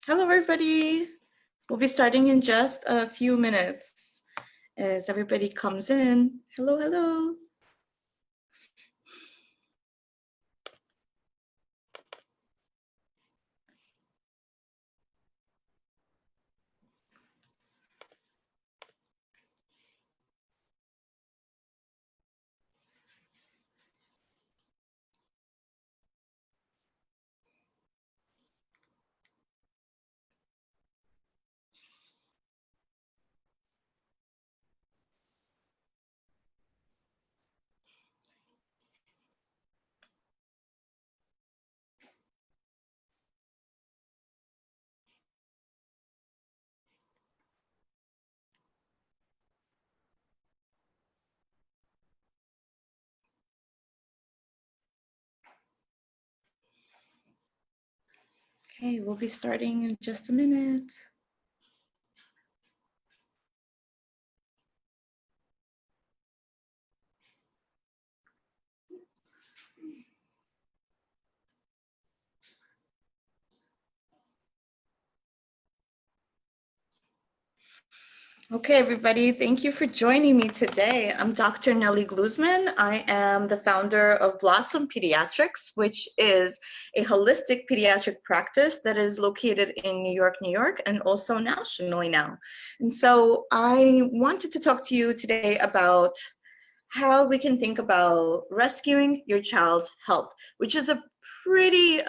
Hello, everybody. We'll be starting in just a few minutes as everybody comes in. Hello, hello. Okay, we'll be starting in just a minute. Okay, everybody, thank you for joining me today. I'm Dr. Nellie Glusman. I am the founder of Blossom Pediatrics, which is a holistic pediatric practice that is located in New York, and also nationally now. And so I wanted to talk to you today about how we can think about rescuing your child's health, which is a pretty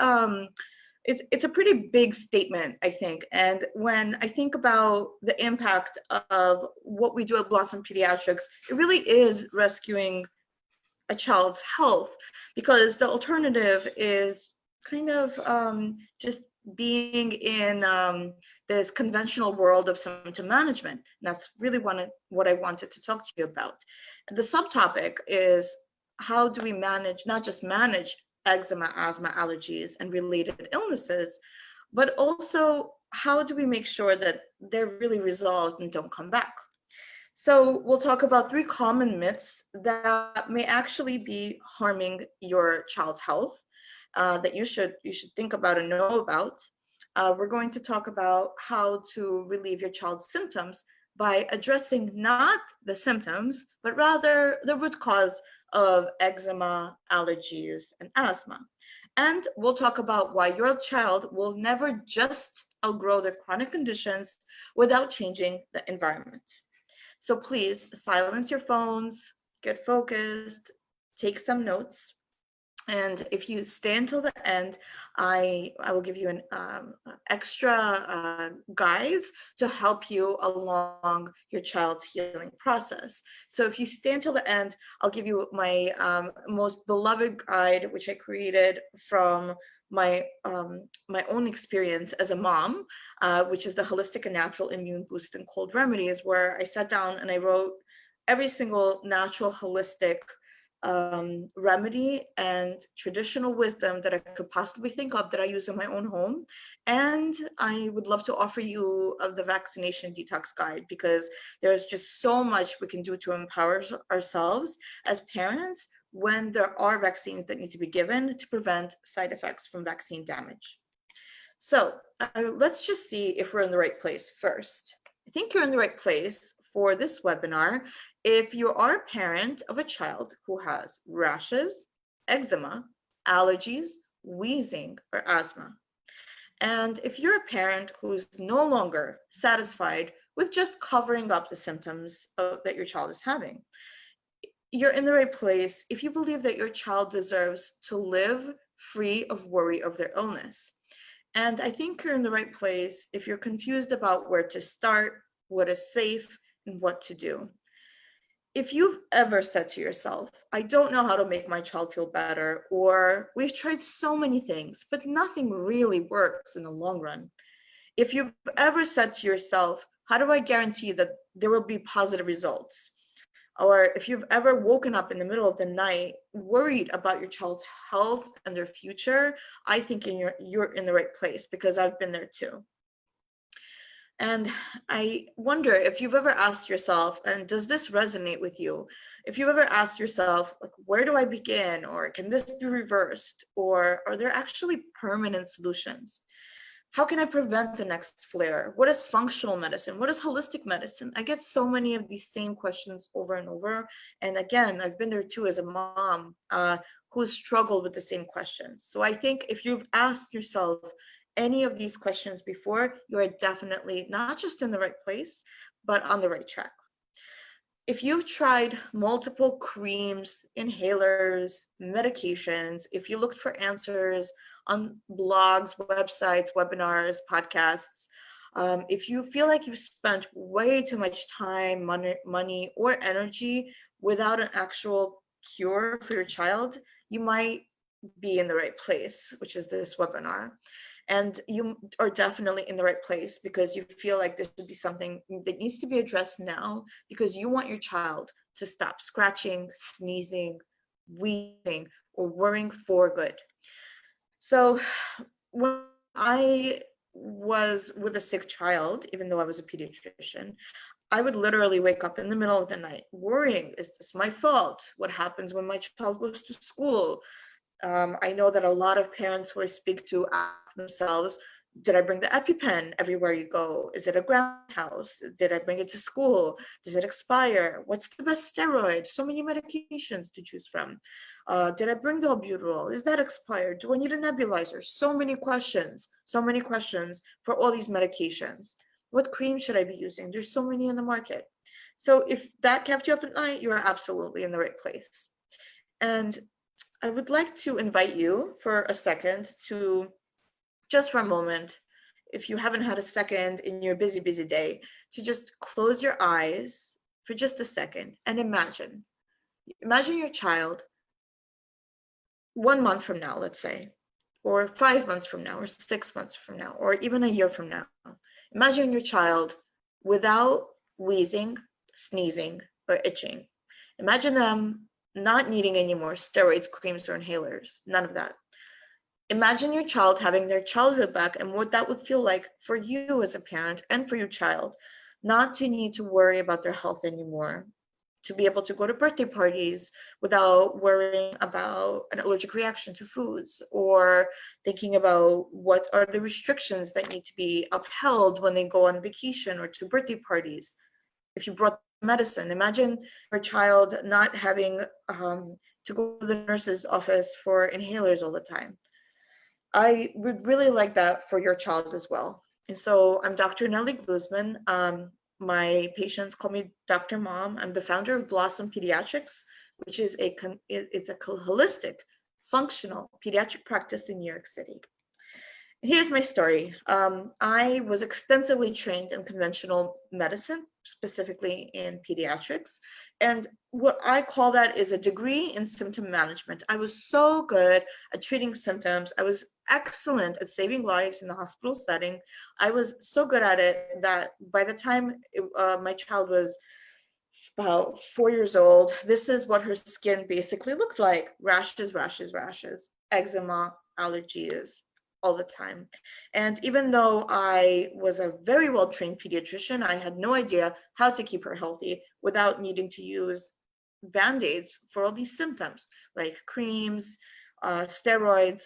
it's a pretty big statement, I think. And when I think about the impact of what we do at Blossom Pediatrics, it really is rescuing a child's health, because the alternative is kind of just being in this conventional world of symptom management. And that's really what I wanted to talk to you about. And the subtopic is, how do we manage, not just manage eczema, asthma, allergies, and related illnesses, but also how do we make sure that they're really resolved and don't come back? So we'll talk about 3 common myths that may actually be harming your child's health, that you should think about and know about. We're going to talk about how to relieve your child's symptoms by addressing not the symptoms, but rather the root cause of eczema, allergies, and asthma. And we'll talk about why your child will never just outgrow their chronic conditions without changing the environment. So please silence your phones, get focused, take some notes. And if you stay until the end, I will give you an extra guides to help you along your child's healing process. So if you stay until the end, I'll give you my most beloved guide, which I created from my own experience as a mom, which is the Holistic and Natural Immune Boost and Cold Remedies, where I sat down and I wrote every single natural, holistic remedy and traditional wisdom that I could possibly think of that I use in my own home. And I would love to offer you of the vaccination detox guide, because there's just so much we can do to empower ourselves as parents when there are vaccines that need to be given to prevent side effects from vaccine damage. So let's just see if we're in the right place first. I think you're in the right place for this webinar if you are a parent of a child who has rashes, eczema, allergies, wheezing, or asthma. And if you're a parent who's no longer satisfied with just covering up the symptoms that your child is having, you're in the right place if you believe that your child deserves to live free of worry of their illness. And I think you're in the right place if you're confused about where to start, what is safe, and what to do. If you've ever said to yourself, I don't know how to make my child feel better, or we've tried so many things, but nothing really works in the long run. If you've ever said to yourself, how do I guarantee that there will be positive results? Or if you've ever woken up in the middle of the night worried about your child's health and their future, I think you're in the right place, because I've been there too. And I wonder if you've ever asked yourself, and does this resonate with you? If you've ever asked yourself, like, where do I begin? Or can this be reversed? Or are there actually permanent solutions? How can I prevent the next flare? What is functional medicine? What is holistic medicine? I get so many of these same questions over and over. And again, I've been there too as a mom who's struggled with the same questions. So I think if you've asked yourself any of these questions before, you are definitely not just in the right place, but on the right track. If you've tried multiple creams, inhalers, medications, if you looked for answers on blogs, websites, webinars, podcasts, if you feel like you've spent way too much time, money, or energy without an actual cure for your child, you might be in the right place, which is this webinar. And you are definitely in the right place because you feel like this should be something that needs to be addressed now, because you want your child to stop scratching, sneezing, wheezing, or worrying for good. So when I was with a sick child, even though I was a pediatrician, I would literally wake up in the middle of the night worrying, is this my fault? What happens when my child goes to school? I know that a lot of parents who I speak to ask themselves, did I bring the EpiPen everywhere you go? Is it a ground house? Did I bring it to school? Does it expire? What's the best steroid? So many medications to choose from. Did I bring the albuterol? Is that expired? Do I need a nebulizer? So many questions for all these medications. What cream should I be using? There's so many in the market. So if that kept you up at night, you are absolutely in the right place. And I would like to invite you for a second to, just for a moment, if you haven't had a second in your busy, busy day, to just close your eyes for just a second and imagine. Imagine your child 1 month from now, let's say, or 5 months from now, or 6 months from now, or even a year from now. Imagine your child without wheezing, sneezing, or itching. Imagine them not needing any more steroids, creams, or inhalers, none of that. Imagine your child having their childhood back and what that would feel like for you as a parent and for your child, not to need to worry about their health anymore, to be able to go to birthday parties without worrying about an allergic reaction to foods, or thinking about what are the restrictions that need to be upheld when they go on vacation or to birthday parties. If you brought medicine, imagine your child not having to go to the nurse's office for inhalers all the time. I would really like that for your child as well. And so I'm Dr. Nellie Glusman. My patients call me Dr. Mom. I'm the founder of Blossom Pediatrics, which is it's a holistic, functional pediatric practice in New York City. Here's my story. I was extensively trained in conventional medicine, specifically in pediatrics. And what I call that is a degree in symptom management. I was so good at treating symptoms. I was excellent at saving lives in the hospital setting. I was so good at it that by the time my child was about 4 years old, this is what her skin basically looked like: rashes, rashes, rashes, eczema, allergies, all the time. And even though I was a very well-trained pediatrician, I had no idea how to keep her healthy without needing to use Band-Aids for all these symptoms, like creams, steroids.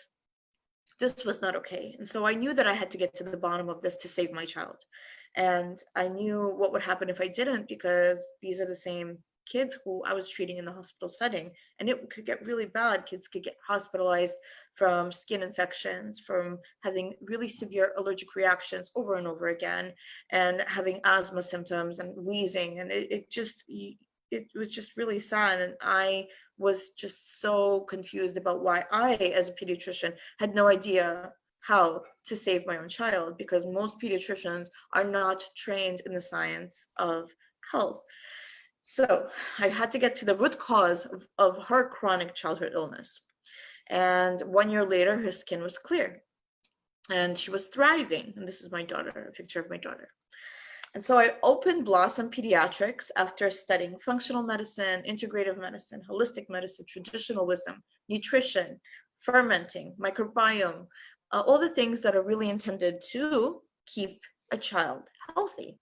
This was not okay. And so I knew that I had to get to the bottom of this to save my child. And I knew what would happen if I didn't, because these are the same kids who I was treating in the hospital setting. And it could get really bad. Kids could get hospitalized from skin infections, from having really severe allergic reactions over and over again, and having asthma symptoms and wheezing. And it was just really sad. And I was just so confused about why I, as a pediatrician, had no idea how to save my own child, because most pediatricians are not trained in the science of health. So I had to get to the root cause of her chronic childhood illness. And 1 year later, her skin was clear and she was thriving. And this is my daughter, a picture of my daughter. And so I opened Blossom Pediatrics after studying functional medicine, integrative medicine, holistic medicine, traditional wisdom, nutrition, fermenting, microbiome, all the things that are really intended to keep a child healthy.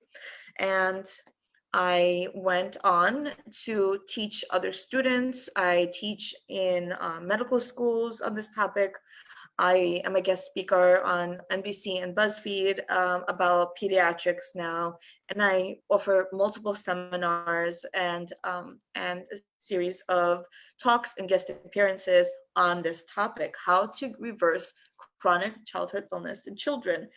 And I went on to teach other students. I teach in medical schools on this topic. I am a guest speaker on NBC and BuzzFeed about pediatrics now, and I offer multiple seminars and a series of talks and guest appearances on this topic: how to reverse chronic childhood illness in children.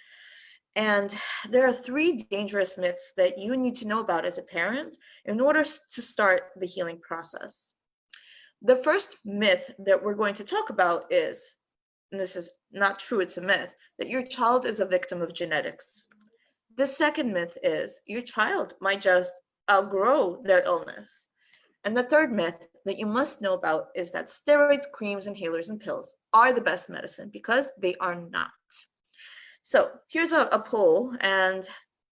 And there are three dangerous myths that you need to know about as a parent in order to start the healing process. The first myth that we're going to talk about is, and this is not true, it's a myth, that your child is a victim of genetics. The second myth is your child might just outgrow their illness. And the third myth that you must know about is that steroids, creams, inhalers, and pills are the best medicine, because they are not. So here's a poll, and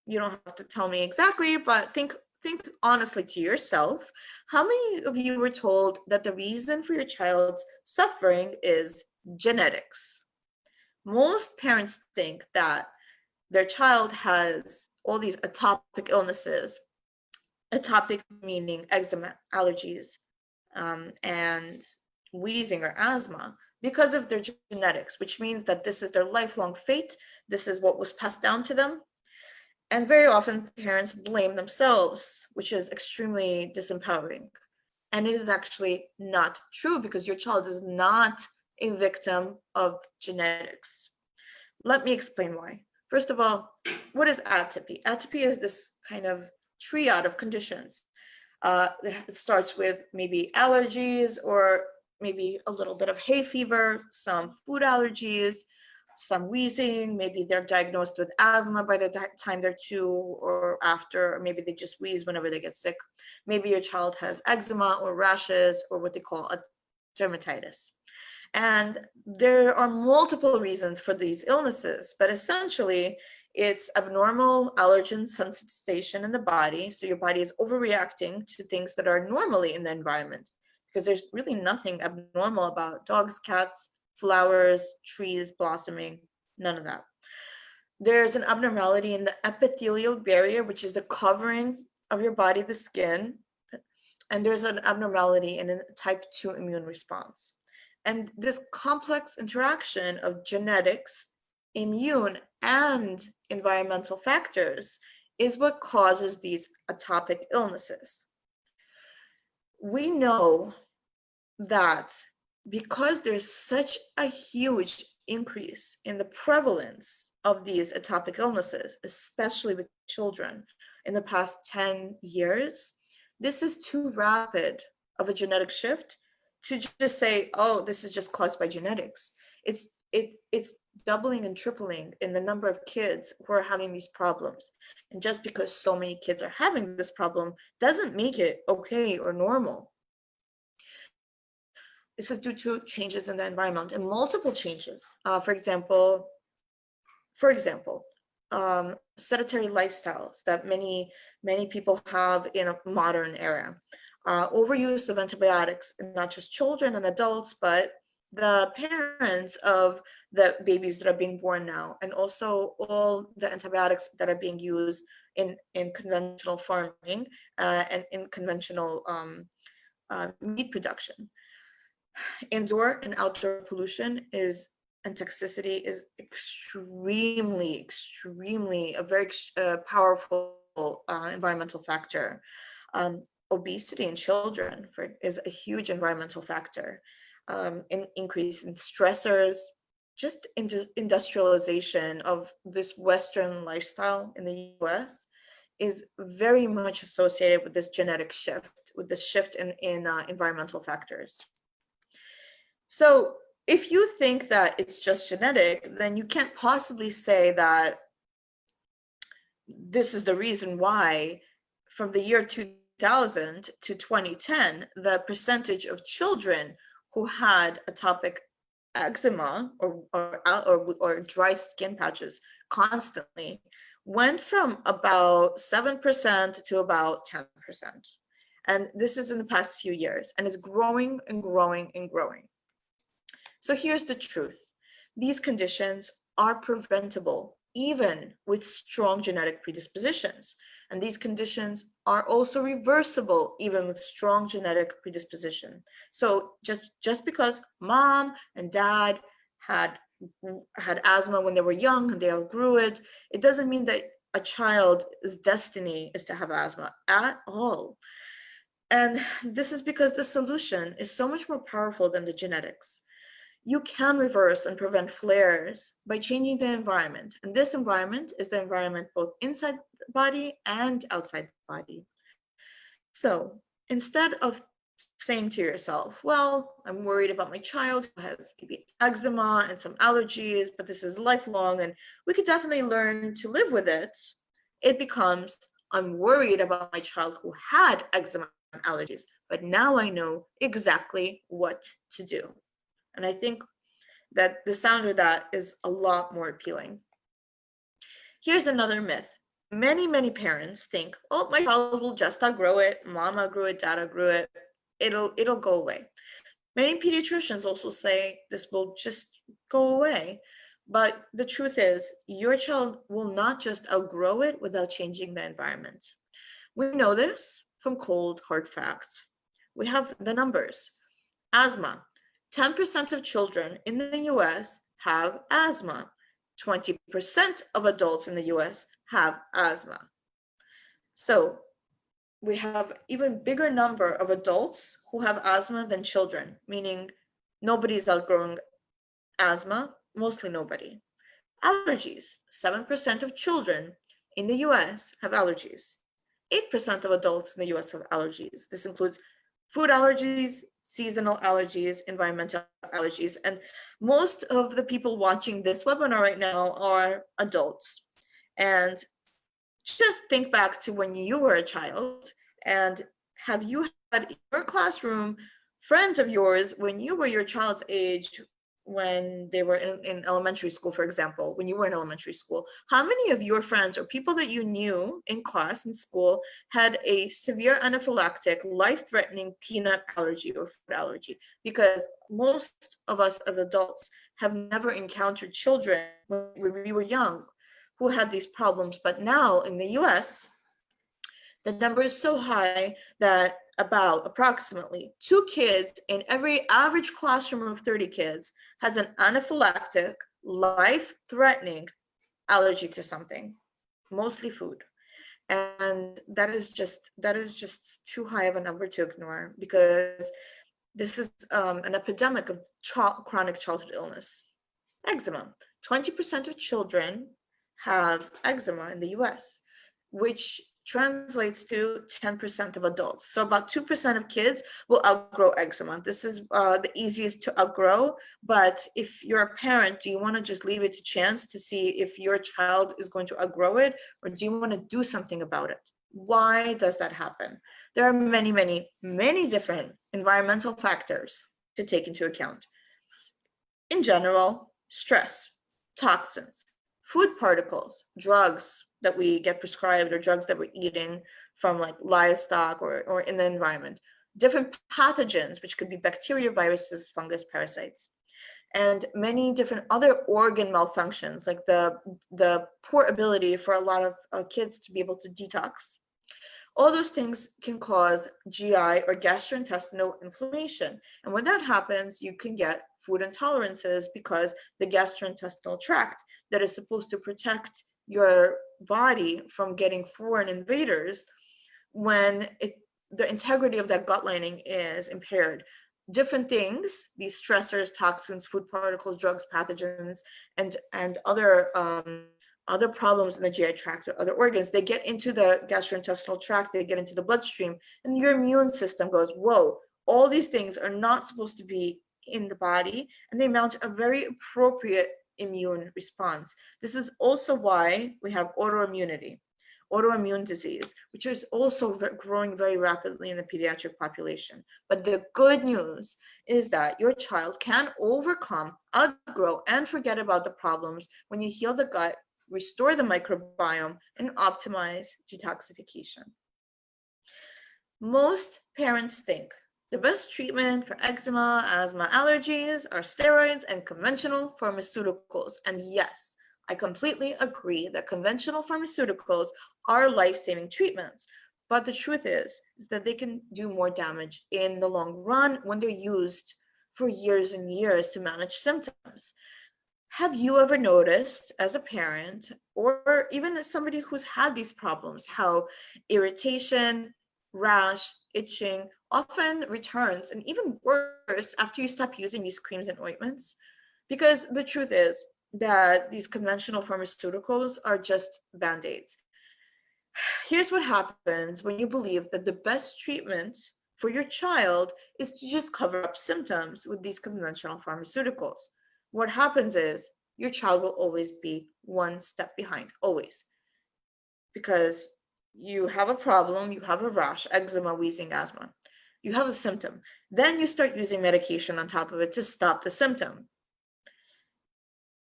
you don't have to tell me exactly, but think honestly to yourself. How many of you were told that the reason for your child's suffering is genetics? Most parents think that their child has all these atopic illnesses, atopic meaning eczema, allergies, and wheezing or asthma, because of their genetics, which means that this is their lifelong fate. This is what was passed down to them. And very often parents blame themselves, which is extremely disempowering. And it is actually not true, because your child is not a victim of genetics. Let me explain why. First of all, what is atopy? Atopy is this kind of triad of conditions. It starts with maybe allergies, or maybe a little bit of hay fever, some food allergies, some wheezing. Maybe they're diagnosed with asthma by the time they're 2 or after, or maybe they just wheeze whenever they get sick. Maybe your child has eczema or rashes, or what they call a dermatitis. And there are multiple reasons for these illnesses, but essentially it's abnormal allergen sensitization in the body. So your body is overreacting to things that are normally in the environment, because there's really nothing abnormal about dogs, cats, flowers, trees blossoming, none of that. There's an abnormality in the epithelial barrier, which is the covering of your body, the skin. And there's an abnormality in a type 2 immune response. And this complex interaction of genetics, immune, and environmental factors is what causes these atopic illnesses. We know that because there's such a huge increase in the prevalence of these atopic illnesses, especially with children, in the past 10 years, this is too rapid of a genetic shift to just say, oh, this is just caused by genetics. It's doubling and tripling in the number of kids who are having these problems. And just because so many kids are having this problem doesn't make it okay or normal. This is due to changes in the environment, and multiple changes. For example, sedentary lifestyles that many people have in a modern era. Overuse of antibiotics, not just children and adults, but the parents of the babies that are being born now, and also all the antibiotics that are being used in conventional farming and in conventional meat production. Indoor and outdoor pollution and toxicity is extremely a very powerful environmental factor. Obesity in children is a huge environmental factor. An increase in stressors, just industrialization of this Western lifestyle in the US is very much associated with this genetic shift, with this shift in environmental factors. So if you think that it's just genetic, then you can't possibly say that this is the reason why from the year 2000 to 2010, the percentage of children who had atopic eczema or dry skin patches constantly went from about 7% to about 10%. And this is in the past few years, and it's growing and growing and growing. So here's the truth. These conditions are preventable even with strong genetic predispositions. And these conditions are also reversible even with strong genetic predisposition. So just because mom and dad had had asthma when they were young and they outgrew it, it doesn't mean that a child's destiny is to have asthma at all. And this is because the solution is so much more powerful than the genetics. You can reverse and prevent flares by changing the environment. And this environment is the environment both inside the body and outside the body. So instead of saying to yourself, well, I'm worried about my child who has maybe eczema and some allergies, but this is lifelong and we could definitely learn to live with it, it becomes, I'm worried about my child who had eczema and allergies, but now I know exactly what to do. And I think that the sound of that is a lot more appealing. Here's another myth. Many parents think, oh, my child will just outgrow it. Mama grew it, dada grew it. It'll go away. Many pediatricians also say this will just go away. But the truth is, your child will not just outgrow it without changing the environment. We know this from cold, hard facts. We have the numbers. Asthma. 10% of children in the US have asthma. 20% of adults in the US have asthma. So we have even bigger number of adults who have asthma than children, meaning nobody's outgrowing asthma, mostly nobody. Allergies. 7% of children in the US have allergies. 8% of adults in the US have allergies. This includes food allergies, seasonal allergies, environmental allergies, and most of the people watching this webinar right now are adults. And just think back to when you were a child, and have you had in your classroom friends of yours when you were your child's age, when they were in elementary school, for example, when you were in elementary school, how many of your friends or people that you knew in class in school had a severe anaphylactic, life-threatening peanut allergy or food allergy? Because most of us as adults have never encountered children when we were young who had these problems. But now in the US, the number is so high that about approximately 2 kids in every average classroom of 30 kids has an anaphylactic, life-threatening allergy to something, mostly food. And that is just too high of a number to ignore, because this is an epidemic of chronic childhood illness. Eczema. 20% of children have eczema in the US, which translates to 10% of adults. So about 2% of kids will outgrow eczema. This is the easiest to outgrow, but if you're a parent, do you want to just leave it to chance to see if your child is going to outgrow it, or do you want to do something about it? Why does that happen? There are many different environmental factors to take into account. In general, stress, toxins, food particles, drugs that we get prescribed, or drugs that we're eating from like livestock or in the environment, different pathogens, which could be bacteria, viruses, fungus, parasites, and many different other organ malfunctions, like the poor ability for a lot of kids to be able to detox. All those things can cause GI or gastrointestinal inflammation. And when that happens, you can get food intolerances, because the gastrointestinal tract that is supposed to protect your body from getting foreign invaders, when the integrity of that gut lining is impaired, different things, these stressors, toxins, food particles, drugs, pathogens, and other problems in the GI tract or other organs, they get into the gastrointestinal tract, they get into the bloodstream, and your immune system goes, whoa, all these things are not supposed to be in the body, and they mount a very appropriate immune response. This is also why we have autoimmune disease, which is also growing very rapidly in the pediatric population. But the good news is that your child can overcome, outgrow, and forget about the problems when you heal the gut, restore the microbiome, and optimize detoxification. Most parents think the best treatment for eczema, asthma, allergies are steroids and conventional pharmaceuticals. And yes, I completely agree that conventional pharmaceuticals are life-saving treatments. But the truth is that they can do more damage in the long run when they're used for years and years to manage symptoms. Have you ever noticed as a parent, or even as somebody who's had these problems, how irritation, rash, itching often returns, and even worse after you stop using these creams and ointments? Because the truth is that these conventional pharmaceuticals are just band-aids. Here's what happens when you believe that the best treatment for your child is to just cover up symptoms with these conventional pharmaceuticals. What happens is your child will always be one step behind, always, because you have a problem, you have a rash, eczema, wheezing, asthma. You have a symptom. Then you start using medication on top of it to stop the symptom.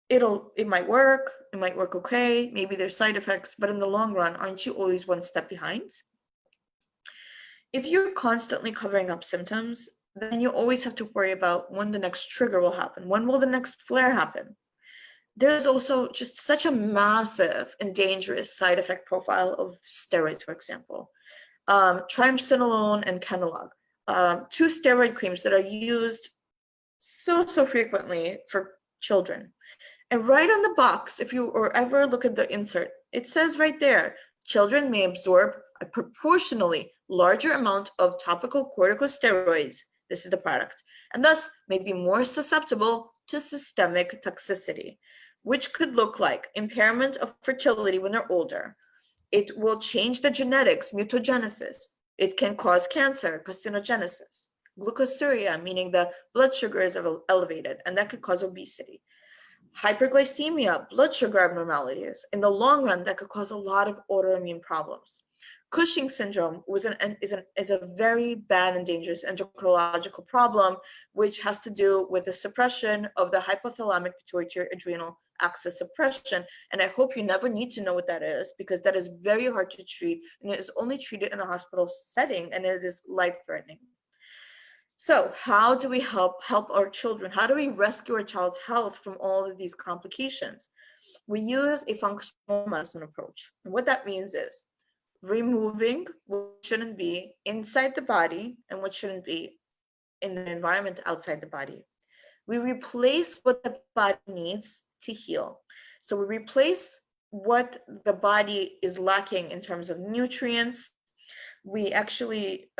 It might work okay, maybe there's side effects, but in the long run, aren't you always one step behind? If you're constantly covering up symptoms, then you always have to worry about when the next trigger will happen. When will the next flare happen? There's also just such a massive and dangerous side effect profile of steroids, for example. Triamcinolone and Kenalog, two steroid creams that are used so frequently for children. And right on the box, if you or ever look at the insert, it says right there, children may absorb a proportionally larger amount of topical corticosteroids, this is the product, and thus may be more susceptible to systemic toxicity, which could look like impairment of fertility when they're older. It will change the genetics, mutagenesis. It can cause cancer, carcinogenesis. Glucosuria, meaning the blood sugars are elevated, and that could cause obesity. Hyperglycemia, blood sugar abnormalities. In the long run, that could cause a lot of autoimmune problems. Cushing syndrome is a very bad and dangerous endocrinological problem, which has to do with the suppression of the hypothalamic pituitary adrenal axis suppression. And I hope you never need to know what that is, because that is very hard to treat, and it is only treated in a hospital setting, and it is life-threatening. So how do we help our children? How do we rescue our child's health from all of these complications? We use a functional medicine approach. And what that means is removing what shouldn't be inside the body and what shouldn't be in the environment outside the body. We replace what the body needs to heal. So we replace what the body is lacking in terms of nutrients. We actually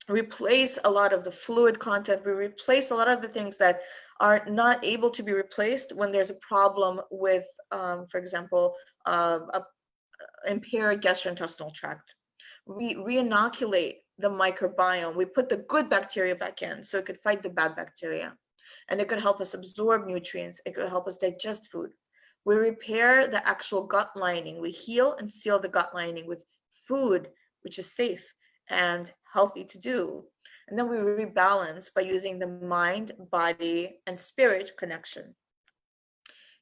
replace a lot of the fluid content. We replace a lot of the things that are not able to be replaced when there's a problem with, for example, a impaired gastrointestinal tract. We re-inoculate the microbiome. We put the good bacteria back in so it could fight the bad bacteria. And it could help us absorb nutrients. It could help us digest food. We repair the actual gut lining. We heal and seal the gut lining with food, which is safe and healthy to do. And then we rebalance by using the mind, body, and spirit connection.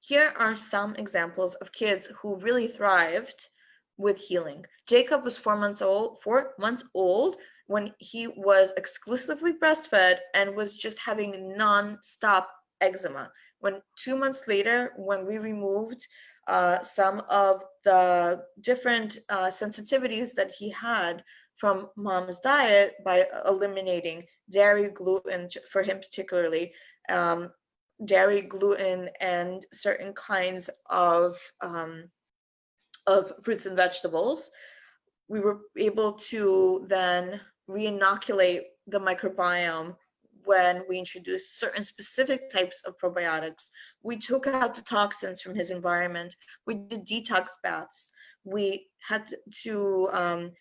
Here are some examples of kids who really thrived with healing. Jacob was 4 months old when he was exclusively breastfed and was just having non-stop eczema. When 2 months later, when we removed some of the different sensitivities that he had from mom's diet by eliminating dairy, gluten, for him particularly, dairy, gluten, and certain kinds of fruits and vegetables, we were able to then re-inoculate the microbiome when we introduced certain specific types of probiotics. We took out the toxins from his environment. We did detox baths. We had to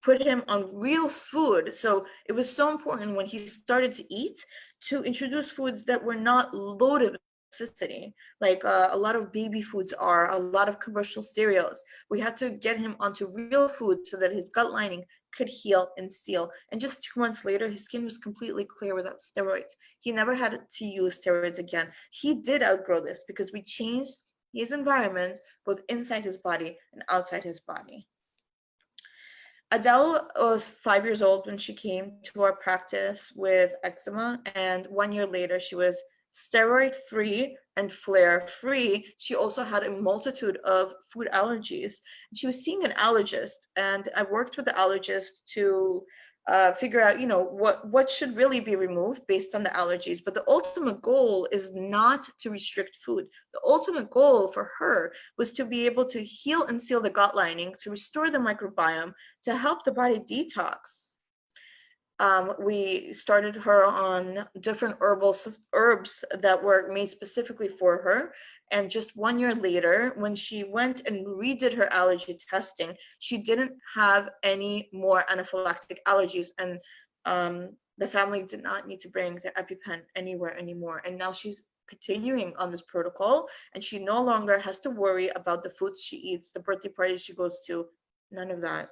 put him on real food. So it was so important when he started to eat to introduce foods that were not loaded with toxicity, like a lot of baby foods are, a lot of commercial cereals. We had to get him onto real food so that his gut lining could heal and seal. And just 2 months later, his skin was completely clear without steroids. He never had to use steroids again. He did outgrow this because we changed his environment, both inside his body and outside his body. Adele was 5 years old when she came to our practice with eczema, and 1 year later, she was steroid-free and flare-free. She also had a multitude of food allergies. She was seeing an allergist, and I worked with the allergist to figure out, what should really be removed based on the allergies. But the ultimate goal is not to restrict food. The ultimate goal for her was to be able to heal and seal the gut lining, to restore the microbiome, to help the body detox. We started her on different herbs that were made specifically for her. And just 1 year later, when she went and redid her allergy testing, she didn't have any more anaphylactic allergies. And the family did not need to bring the EpiPen anywhere anymore. And now she's continuing on this protocol, and she no longer has to worry about the foods she eats, the birthday parties she goes to, none of that.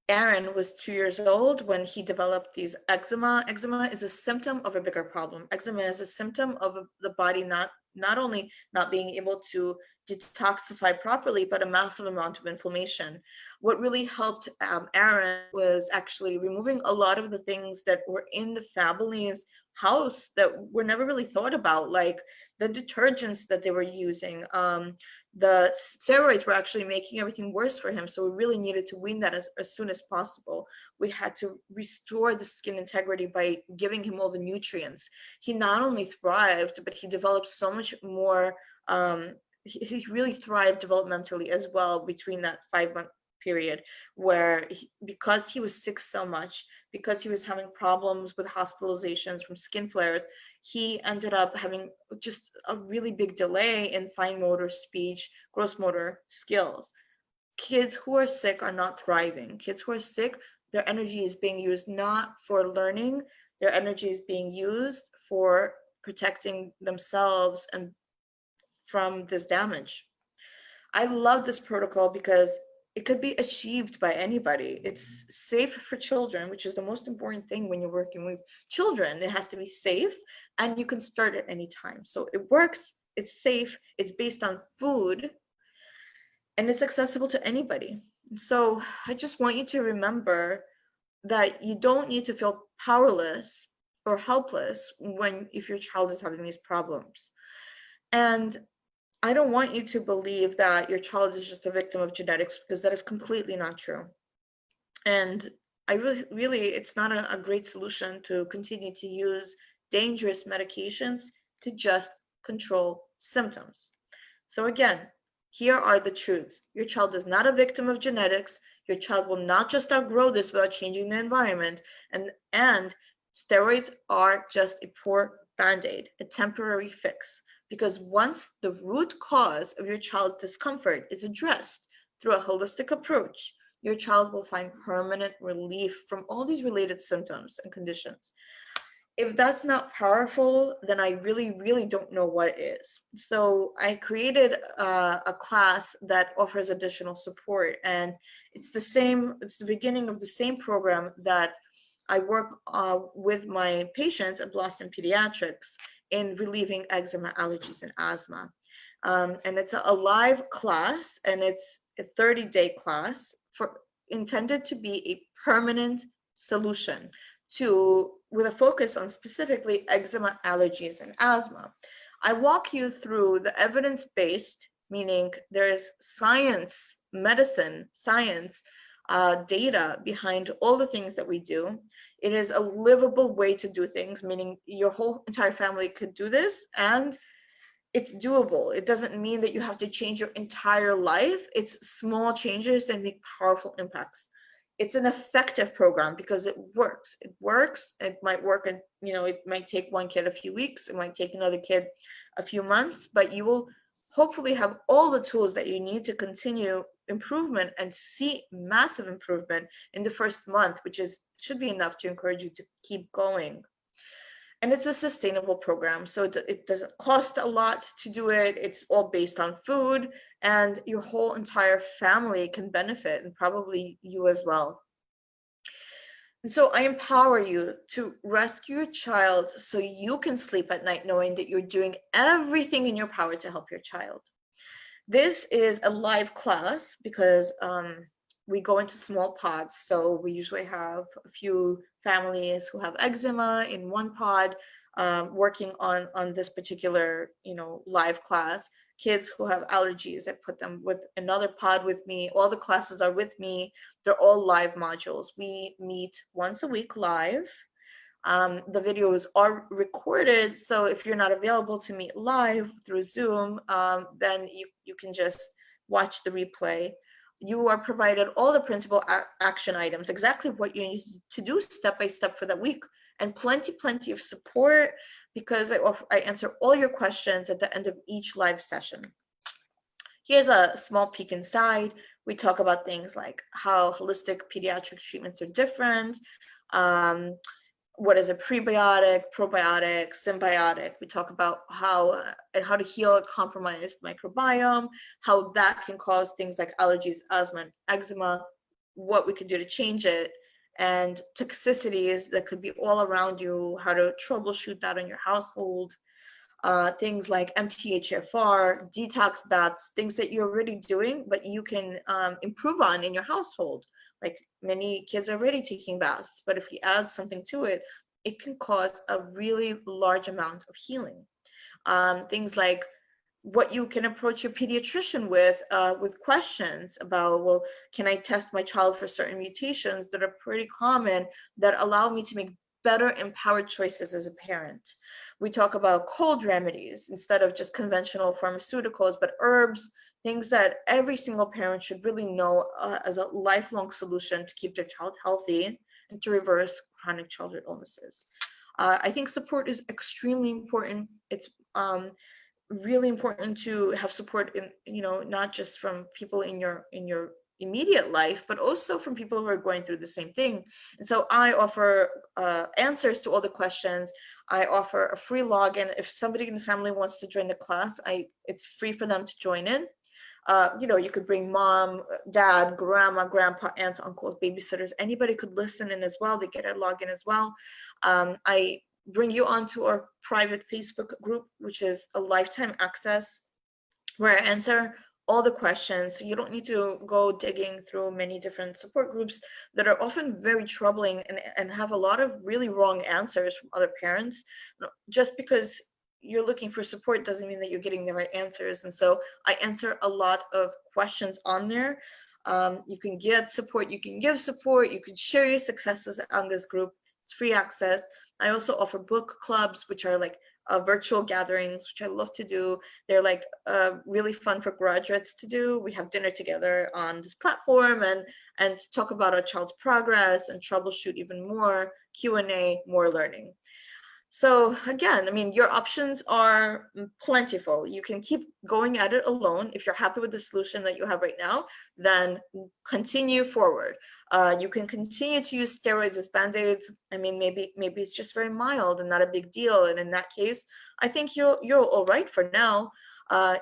Aaron was 2 years old when he developed these eczema. Eczema is a symptom of a bigger problem. Eczema is a symptom of the body not only not being able to detoxify properly, but a massive amount of inflammation. What really helped Aaron was actually removing a lot of the things that were in the family's house that were never really thought about, like the detergents that they were using. The steroids were actually making everything worse for him. So we really needed to wean that as soon as possible. We had to restore the skin integrity by giving him all the nutrients. He not only thrived, but he developed so much more. He really thrived developmentally as well between that 5-month period, where because he was sick so much, because he was having problems with hospitalizations from skin flares, he ended up having just a really big delay in fine motor, speech, gross motor skills. Kids who are sick are not thriving. Kids who are sick, their energy is being used not for learning, their energy is being used for protecting themselves and from this damage. I love this protocol because it could be achieved by anybody. It's safe for children, which is the most important thing when you're working with children. It has to be safe, and you can start at any time. So it works, it's safe, it's based on food, and it's accessible to anybody. So I just want you to remember that you don't need to feel powerless or helpless if your child is having these problems. And I don't want you to believe that your child is just a victim of genetics, because that is completely not true. And I really, it's not a great solution to continue to use dangerous medications to just control symptoms. So again, here are the truths. Your child is not a victim of genetics. Your child will not just outgrow this without changing the environment. And steroids are just a poor Band-Aid, a temporary fix. Because once the root cause of your child's discomfort is addressed through a holistic approach, your child will find permanent relief from all these related symptoms and conditions. If that's not powerful, then I really, really don't know what is. So I created a class that offers additional support, and it's the beginning of the same program that I work with my patients at Blossom Pediatrics in relieving eczema, allergies, and asthma. And it's a live class, and it's a 30-day class intended to be a permanent solution with a focus on specifically eczema, allergies, and asthma. I walk you through the evidence-based, meaning there is science, medicine, science, data behind all the things that we do. It is a livable way to do things, meaning your whole entire family could do this, and it's doable. It doesn't mean that you have to change your entire life. It's small changes that make powerful impacts. It's an effective program because it works. It works. It might work, and it might take one kid a few weeks. It might take another kid a few months, but you will hopefully have all the tools that you need to continue improvement and see massive improvement in the first month, which should be enough to encourage you to keep going. And it's a sustainable program, so it doesn't cost a lot to do it. It's all based on food, and your whole entire family can benefit, and probably you as well. And so I empower you to rescue your child so you can sleep at night knowing that you're doing everything in your power to help your child. This is a live class because we go into small pods. So we usually have a few families who have eczema in one pod working on this particular live class. kids who have allergies. I put them with another pod with me. All the classes are with me. They're all live modules. We meet once a week live. The videos are recorded, so if you're not available to meet live through Zoom, then you can just watch the replay. You are provided all the principal action items, exactly what you need to do step by step for that week, and plenty of support, because I answer all your questions at the end of each live session. Here's a small peek inside. We talk about things like how holistic pediatric treatments are different, what is a prebiotic, probiotic, symbiotic. We talk about how to heal a compromised microbiome, how that can cause things like allergies, asthma, and eczema, what we could do to change it, and toxicities that could be all around you, how to troubleshoot that in your household. Things like MTHFR, detox baths, things that you're already doing, but you can improve on in your household. Like many kids are already taking baths, but if you add something to it, it can cause a really large amount of healing. Things like what you can approach your pediatrician with questions about, well, can I test my child for certain mutations that are pretty common that allow me to make better empowered choices as a parent. We talk about cold remedies instead of just conventional pharmaceuticals, but herbs, things that every single parent should really know as a lifelong solution to keep their child healthy and to reverse chronic childhood illnesses. I think support is extremely important. It's really important to have support in, not just from people in your immediate life, but also from people who are going through the same thing. And so I offer answers to all the questions. I offer a free login. If somebody in the family wants to join the class, it's free for them to join in. You could bring mom, dad, grandma, grandpa, aunts, uncles, babysitters. Anybody could listen in as well. They get a login as well. I bring you onto our private Facebook group, which is a lifetime access, where I answer all the questions. So you don't need to go digging through many different support groups that are often very troubling and have a lot of really wrong answers from other parents. Just because you're looking for support doesn't mean that you're getting the right answers. And so I answer a lot of questions on there. You can get support, you can give support, you can share your successes on this group. It's free access. I also offer book clubs, which are like virtual gatherings, which I love to do. They're like really fun for graduates to do. We have dinner together on this platform and talk about our child's progress and troubleshoot even more, Q&A, more learning. So again, I mean, your options are plentiful. You can keep going at it alone. If you're happy with the solution that you have right now, then continue forward. You can continue to use steroids as Band-Aids. I mean, maybe it's just very mild and not a big deal. And in that case, I think you're all right for now.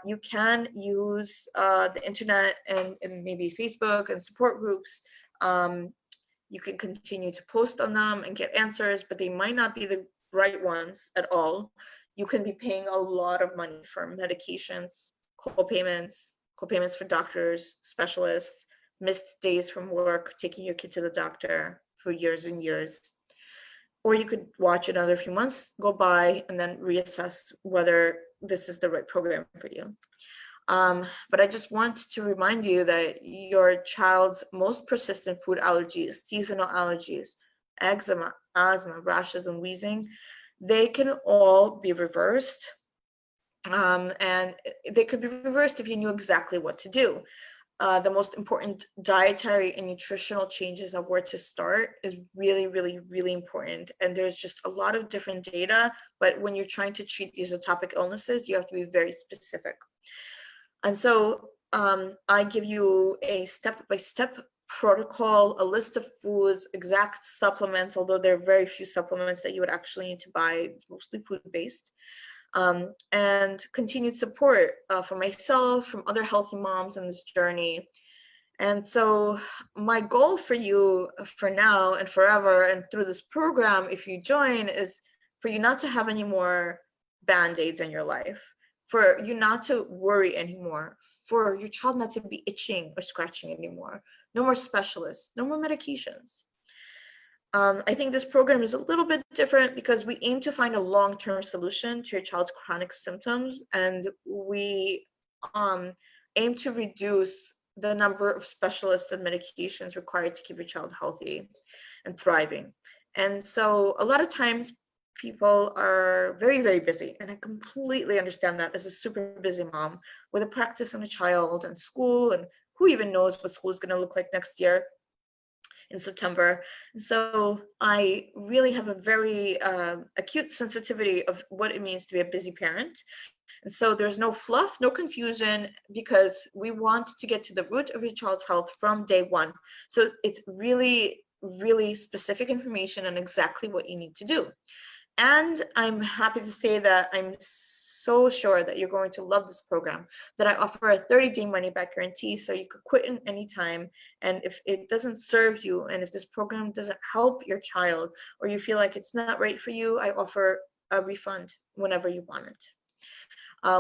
You can use the internet and maybe Facebook and support groups. You can continue to post on them and get answers, but they might not be the right ones at all. You can be paying a lot of money for medications, co-payments for doctors, specialists, missed days from work, taking your kid to the doctor for years and years. Or you could watch another few months go by and then reassess whether this is the right program for you. But I just want to remind you that your child's most persistent food allergies, seasonal allergies, eczema, asthma, rashes, and wheezing, they can all be reversed. And they could be reversed if you knew exactly what to do. The most important dietary and nutritional changes of where to start is really, really, really important. And there's just a lot of different data, but when you're trying to treat these atopic illnesses, you have to be very specific. And so I give you a step-by-step protocol, a list of foods, exact supplements, although there are very few supplements that you would actually need to buy, it's mostly food-based, and continued support from myself, from other healthy moms in this journey. And so my goal for you for now and forever and through this program, if you join, is for you not to have any more Band-Aids in your life, for you not to worry anymore, for your child not to be itching or scratching anymore, no more specialists, no more medications. I think this program is a little bit different because we aim to find a long-term solution to your child's chronic symptoms, and we aim to reduce the number of specialists and medications required to keep your child healthy and thriving. And so a lot of times people are very, very busy. And I completely understand that as a super busy mom with a practice and a child and school, and who even knows what school is going to look like next year in September. And so I really have a very acute sensitivity of what it means to be a busy parent. And so there's no fluff, no confusion, because we want to get to the root of your child's health from day one. So it's really, really specific information on exactly what you need to do. And I'm happy to say that I'm so sure that you're going to love this program, that I offer a 30-day money-back guarantee, so you could quit in any time. And if it doesn't serve you, and if this program doesn't help your child, or you feel like it's not right for you, I offer a refund whenever you want it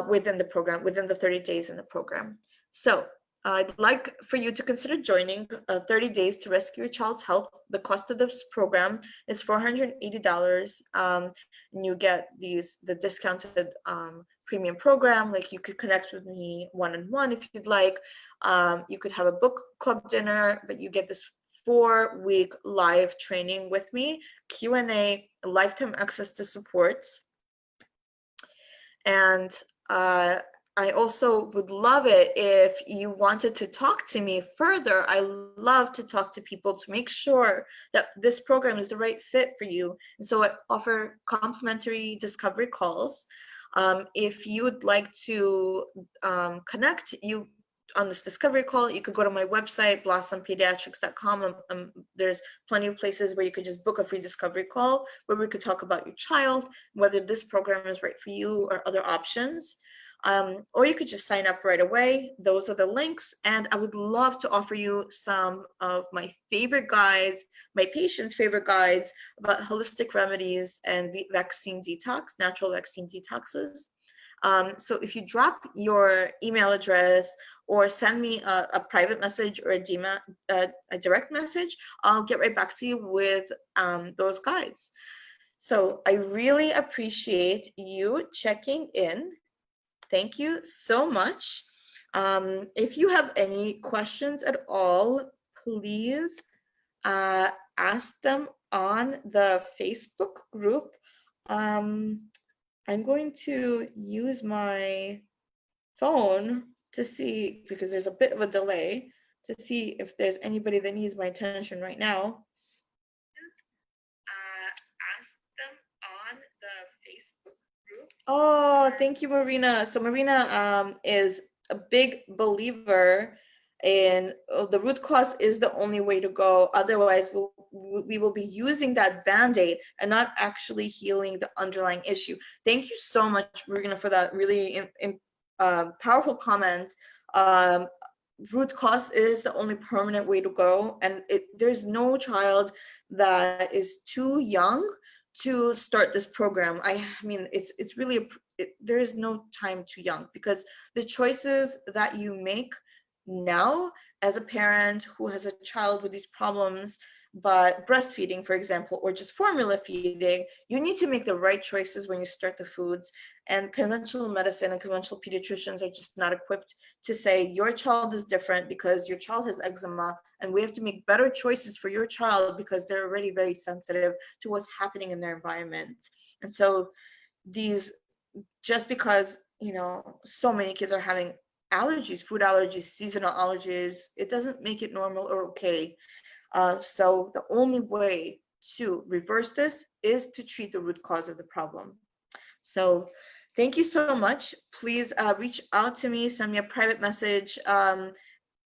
within the program, within the 30 days in the program. So I'd like for you to consider joining 30 Days to Rescue Your Child's Health. The cost of this program is $480, and you get the discounted premium program. Like, you could connect with me one-on-one if you'd like. You could have a book club dinner, but you get this 4-week live training with me, Q&A, lifetime access to support. And I also would love it if you wanted to talk to me further. I love to talk to people to make sure that this program is the right fit for you. And so I offer complimentary discovery calls. If you would like to connect on this discovery call, you could go to my website, blossompediatrics.com. There's plenty of places where you could just book a free discovery call where we could talk about your child, whether this program is right for you or other options. Or you could just sign up right away. Those are the links. And I would love to offer you some of my favorite guides, my patients' favorite guides about holistic remedies and vaccine detox, natural vaccine detoxes. So if you drop your email address or send me a private message or a direct message, I'll get right back to you with those guides. So I really appreciate you checking in. Thank you so much. If you have any questions at all, please ask them on the Facebook group. I'm going to use my phone to see, because there's a bit of a delay, to see if there's anybody that needs my attention right now. Ask them on the Facebook group. Oh, thank you, Marina. So Marina is a big believer in the root cause is the only way to go. Otherwise, we will be using that Band-Aid and not actually healing the underlying issue. Thank you so much, Marina, for that really powerful comment. Root cause is the only permanent way to go, and there's no child that is too young to start this program. I mean, it's really there is no time too young, because the choices that you make now as a parent who has a child with these problems, but breastfeeding, for example, or just formula feeding, you need to make the right choices when you start the foods. And conventional medicine and conventional pediatricians are just not equipped to say your child is different because your child has eczema, and we have to make better choices for your child because they're already very sensitive to what's happening in their environment. And so just because, so many kids are having allergies, food allergies, seasonal allergies, it doesn't make it normal or okay. So the only way to reverse this is to treat the root cause of the problem. So thank you so much. Please reach out to me, send me a private message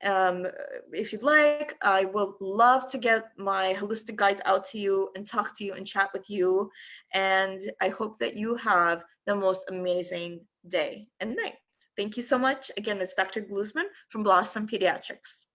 if you'd like. I will love to get my holistic guides out to you and talk to you and chat with you. And I hope that you have the most amazing day and night. Thank you so much. Again, it's Dr. Glusman from Blossom Pediatrics.